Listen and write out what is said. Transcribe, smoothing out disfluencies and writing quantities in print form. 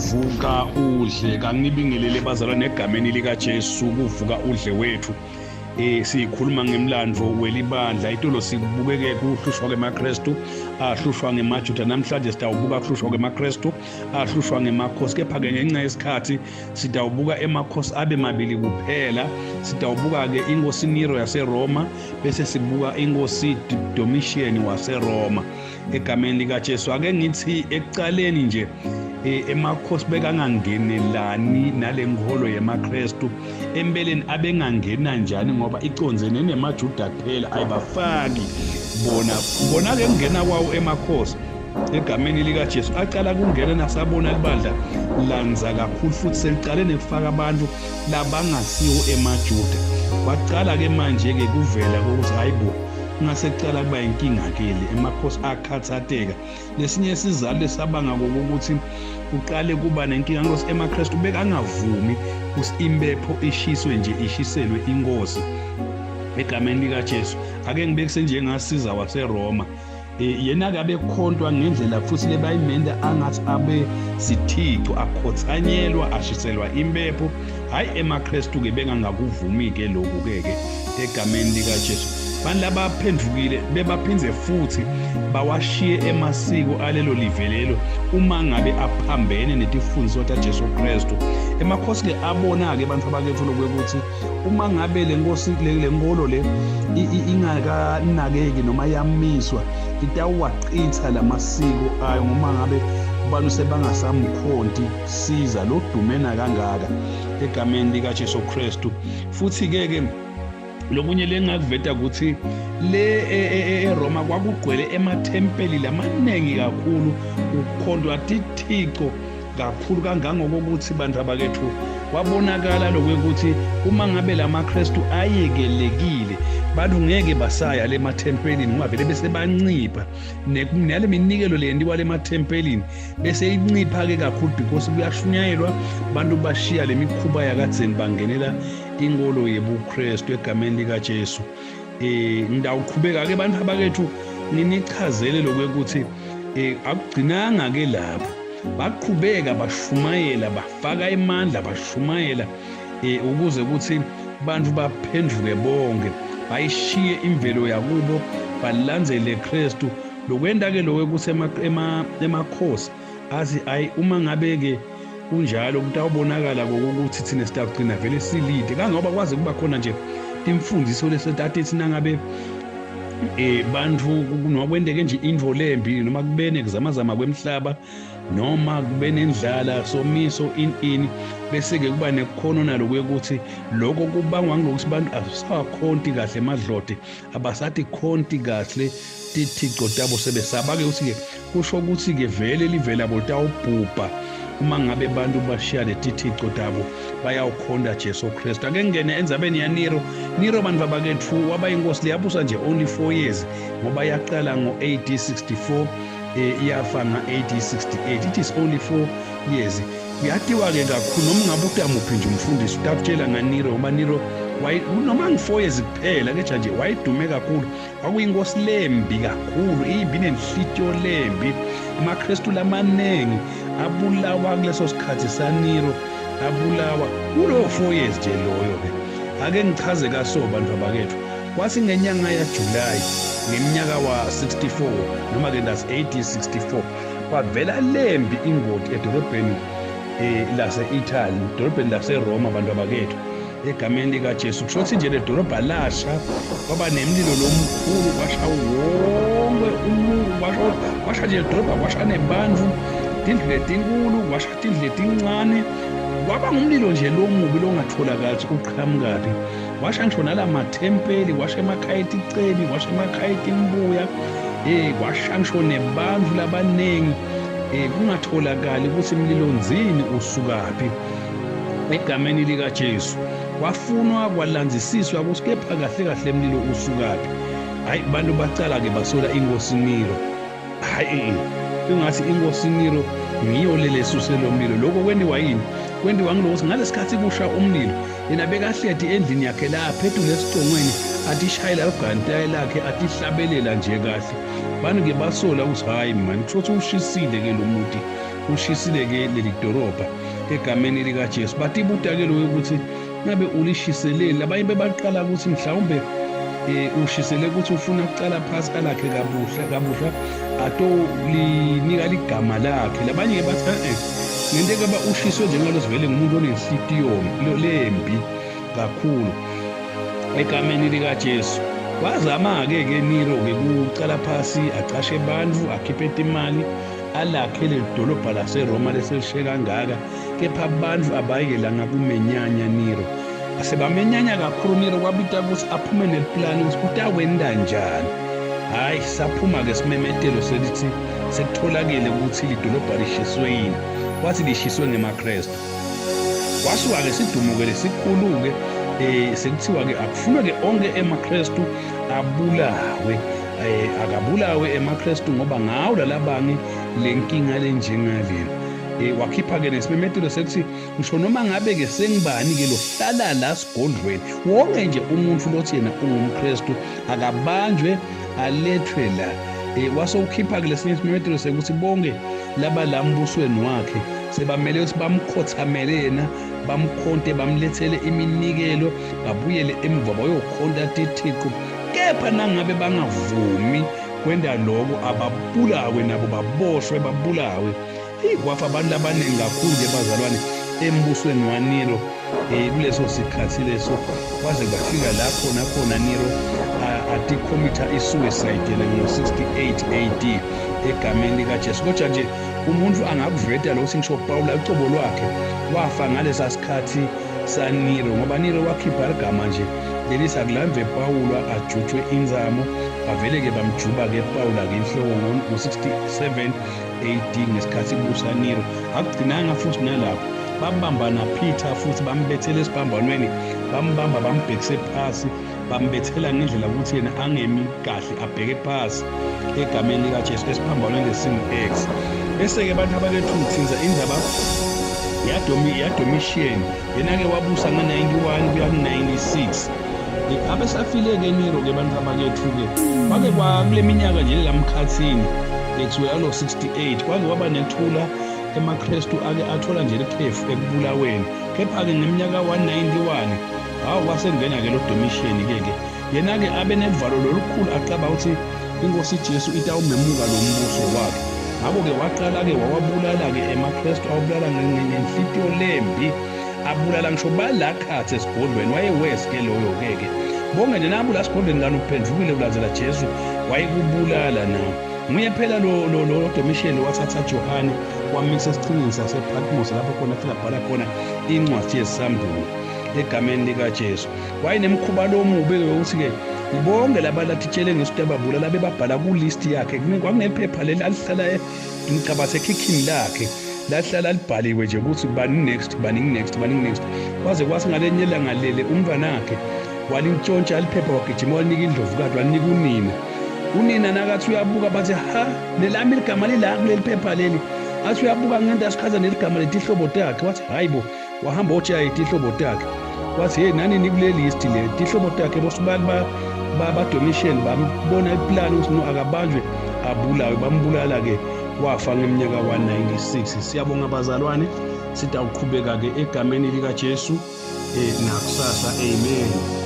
Vuka udle kanibingelele bazalwane egameni lika Jesu kuvuka udle wethu. Sikhuluma ngemlandvo welibandla itolo sikubukeke kuhlushwa kwemaKristu ahlushwa ngemaJuda. Namhlanje sitawubuka kuhlushwa kwemaKristu ahlushwa ngemakhosi, kepha ke ngenxa yesikhathi sitawubuka emakhosi abe mabili kuphela. Sitawubuka ke inkosi Nero yaseRoma bese sibuka inkosi Domitian waseRoma egameni lika Jesu. Ake ngithi ekuqaleni nje emakhosi bekangangenelani nale nkolo yemaKristu, empeleni abengangena njani ngoba iconzene nemaJuda kuphela ayibafaki bona ke kungena kwawo emakhosi egameni lika Jesu aqala kungena nasabona libandla lanza kakhulu futhi seliqale nekufaka abantu labangasiwo emaJuda. Waqala ke manje ke kuvela ukuthi hayibo ngaseqala kuba inkinga ke le emakhosi akhathatheka. Lesinye isizathu lesabanga ukuthi uqale kuba nenkinga ngoba emakristu bekangavumi ukuthi impepho ishiswe nje ishiselwe inkosi egameni lika Jesu. Ake ngibekise njengasiza waseRoma, yena ke abekhontwa ngendlela futhi lebayimenda angathi abe sithixo, akhothanyelwa ashiselwa impepho. Hayi emakristu ke bengangakuvumi ke lokhu ke egameni lika Jesu. Bantu labaphendukile bebaphindze futhi bawashiye emasiko alelo livelelo uma ngabe aphambene netifundiso taJesu Kristu. Emakhosi ke abona ke bantu abakethu lokuthi uma ngabe le nkolo le ingakanakeki noma yamiswa itawaqitha lamasiko ayo uma ngabe abantu sebangasamkhonti siza lodumena kangaka egameni lika Jesu Kristu. Futhi ke lokunye lengakuveta ukuthi le eRoma kwakugcwele emathempeli lamanengi kakhulu, ukukhontwa tithixo kakhulu kangangokuthi bantu abakethu kwabonakala lokuthi uma ngabe lamaKristu ayekelekile bantu ngeke basaya le mathempelini ngoba vele bese bancipha nale minikelo lendiwa le mathempelini bese incipha ke kakhulu because kuyashunyayelwa bantu bashiya le mikhuba yakadzeni bangenela inkolo yebuKristu egameni lika Jesu. Ngidawuqhubeka ke bantu abakethu nginichazele lokuthi akugcinanga ke lapho, baqhubeka bashumayela bafaka imandla bashumayela ukuze ukuthi bantu baphenduke bonke bayishiye imvelo yakubo balandzele Kristu. Lokwenda ke lokuthi emakhosi azi ayi uma ngabe ke kunjalo kutawubonakala ukuthi thina sitagcina vele silide kangoba kwaze kuba khona nje imfundiso lesetathi thina ngabe bantu nokwendeke nje indvo lembi noma kubene kuzamazama kwemhlaba noma kube nendlala somiso ini bese ke kuba nekhono nalokuye ukuthi lokho kubangwa ngokuthi abantu asakhonti kahle emadlode abasathi khonti kahle tithixo tabo sebesaba ke ukuthi ke kusho ukuthi ke vele livela botawubhubha uma ngabe abantu bashiya letithixo tabo bayawukhonda Jesu Kristu. Ake ngene enzabeni ya Nero bantu abakethu waba inkosi leyabusa nje only 4 years ngoba yaqala ngo-AD 64 iyafa nga-AD 68. It is only 4 years. Kuyatiwa ke kakhulu noma ngabe utamuphi nje umfundisi utakutshela ngaNero ngoba Nero noma ngi-4 years kuphela ke nje wayedume kakhulu, kwakuyinkosi lembi kakhulu, ibi nenhlityo lembi. AmaKristu lamanengi abulawa kuleso sikhathi saNero, abulawa kulo 4 years nje loyo ke. Ake ngichaze kaso bantu abakethu, kwasi ngenyanga yaJulayi ngeminyaka wa 64 noma ke that's AD 64 kwavela lembi ingoti edolobheni lase-Italy, edolobheni laseRoma bantu abakethu egameni lika Jesu. Kushothi nje le dolobha lasha kwaba nemlilo lomkhulu kwasha wonke kwasha nje dolobha kwasha nebantu, tindlu letinkulu kwasha tindlu letincane, kwaba ngumlilo nje lomubi longatholakali uqhamukaphi. Washa ngisho nala mathempeli, washa emakhayiti cebi, washa emakhayiti imbuya, washa ngisho nebantu labanengi kungatholakali ukuthi imlilo nzini usukaphi egameni lika Jesu. Kwafunwa kwalandzisiswa ukuthi kepha kahle kahle emlilo usukaphi. Hayi bantu bacala ke basola inkosi Nero. Hayi ingathi inkosi Nero ngiyo lesuselo umlilo. Lokho kwendiwa yini? Kwendiwa ngilokuthi ngalesikhathi kusha umlilo yena bekahledi endlini yakhe la phethu nesicongweni athi shayela ugantayi lakhe athi hlabelela nje kahle. Bantu ke basola ukuthi hayi man kusho ushisile ke lo muntu ushisile-ke leli dolobha egameni likaJesu. Bathi ibuta-ke loyo ukuthi ngabe ulishiseleni. Abanye bebaqala ukuthi mhlawumbe ushisele ukuthi ufuna ukucala phasi alakhe kabusha atolinika ligama lakhe. Labanye-ke bathi ngento kaba ushiswe njengalo sivele ngumuntu onenhlitiyo lembi kakhulu egameni likaJesu. Wazama-ke Nero-ke kucala phasi acashe abantu akhiphe imali alakhe leli dolobha laseRoma leselishe kangaka, kepha abantu abayikelanga kumenyanya Nero. Asebamenyanya kakhulu Nero, kwabita ukuthi aphume neliplani ukuthi utawenda njani. Hhayi, saphuma-ke simemetelo selithi sekutholakele ukuthi lidolobha lishiswe yini. Wathi lishiswe ngemaKrestu. Kwasuka-ke sidumo-ke lesikhulu-ke sekuthiwa-ke akufunwa-ke onke emaKrestu abulawe. Akabulawe emaKrestu ngoba ngawo lalabanye le nkinga lenjengalena. Wakhipha-ke nesimemetelo sethi ngisho noma ngabe-ke sengibani-ke lo hlala la sigodlweni, wonke nje umuntu lothi yena ungumKrestu akabanjwe alethwe la. Wasowukhipha-ke lesinye isimemetelo sekuthi bonke laba la mbusweni wakhe sebamele ukuthi bamkhothamele yena, bamkhonte, bamlethele iminikelo, babuyele emva bayokhonta Thixo. Kepha nangabe bangavumi kwenda lokho ababulawe nabo, baboshwe babulawe. Kwafa abantu abaningi kakhulu-ke bazalwane embusweni waNero kuleso sikhathi leso, kwaze kwafika la khona Nero atikhomitha isuicide ngo-68 AD egameni likaJesu. Kodwa nje umuntu angakuveta lo ukuthi ngisho Pawula ucobo lwakhe wafa ngalesa sikhathi saNero, ngoba Nero wakhipha igama nje lelisa kulamve Pawula ajutshwe inzamo, bavele-ke bamjuba-ke Pawula-ke inhloko ngo-67 AD ngesikhathi kubusa Nero. Akugcinanga futhi nalapho, bambamba naPeter futhi bambethele esibhambanweni, bambamba bambhekise phasi, bambethela ngendlela ukuthi yena angemi kahle abheke phasi egameni likaJesu esiphambanweni lesingu-X. Bese-ke abantu abakethuthinza indaba yaDomitian, yena-ke wabusa nga-91 kuya ku-96. Abesafile-ke Nero-ke abantu abakethu-ke kwake kule minyaka nje lamkhathini kusuka yalo 68 kwake kwaba nethula emaKrestu ake athola nje lekhefu ekubulaweni. Kepha-ke ngeminyaka 191 kwasengena-ke lo Domitian-ke yena-ke abe nevalo lolukhulu acaba ukuthi inkosi Jesu itawumemuka lo mbuso wakhe. Ngakho-ke waqala-ke wawabulala-ke emaKrestu, awabulala ngenhlitiyo lembi, abulala ngisho balakhathi esigodlweni. Wayewesi-ke loyo-ke bonke nje nabo la sigodlweni lana uphendukile ulandzela Jesu wayekubulala nawo. Nguye phela lo Domitian wathatha Johane wamisa esichingini sasePatmos lapho khona afika bhala khona incwadi yesisambulu egameni likaJesu. Wayenemkhuba lo mubi ukuthi-ke bonke labalatitshele ngesuthi ababulala bebabhala ku-list yakhe. Kwakunephepha leli alihlala ngicabase ekhikhini lakhe, lahlala libhaliwe nje ukuthi bani next, kwaze kwasi ngalenye ilanga lele umntwanakhe walintshontsha liphepha wagijima walinika indlovukati walinika unina nakathi uyabuka bathi ha lelami ligama lila kuleli phepha leli, athi uyabuka ngento asikhaza neligama letihlobo takhe. Wathi hayi bo, wahamba otshiya itihlobo takhe, wathi hey nani nikule list le tihlobo takhe. Bosibali baDomitian bambona iplani ukuthi no akabanjwe abulawe, bambulala-ke wafa ngeminyaka 196. Siyabonga abazalwane, sitawuqhubeka-ke egameni likaJesu nakusasa. Amen.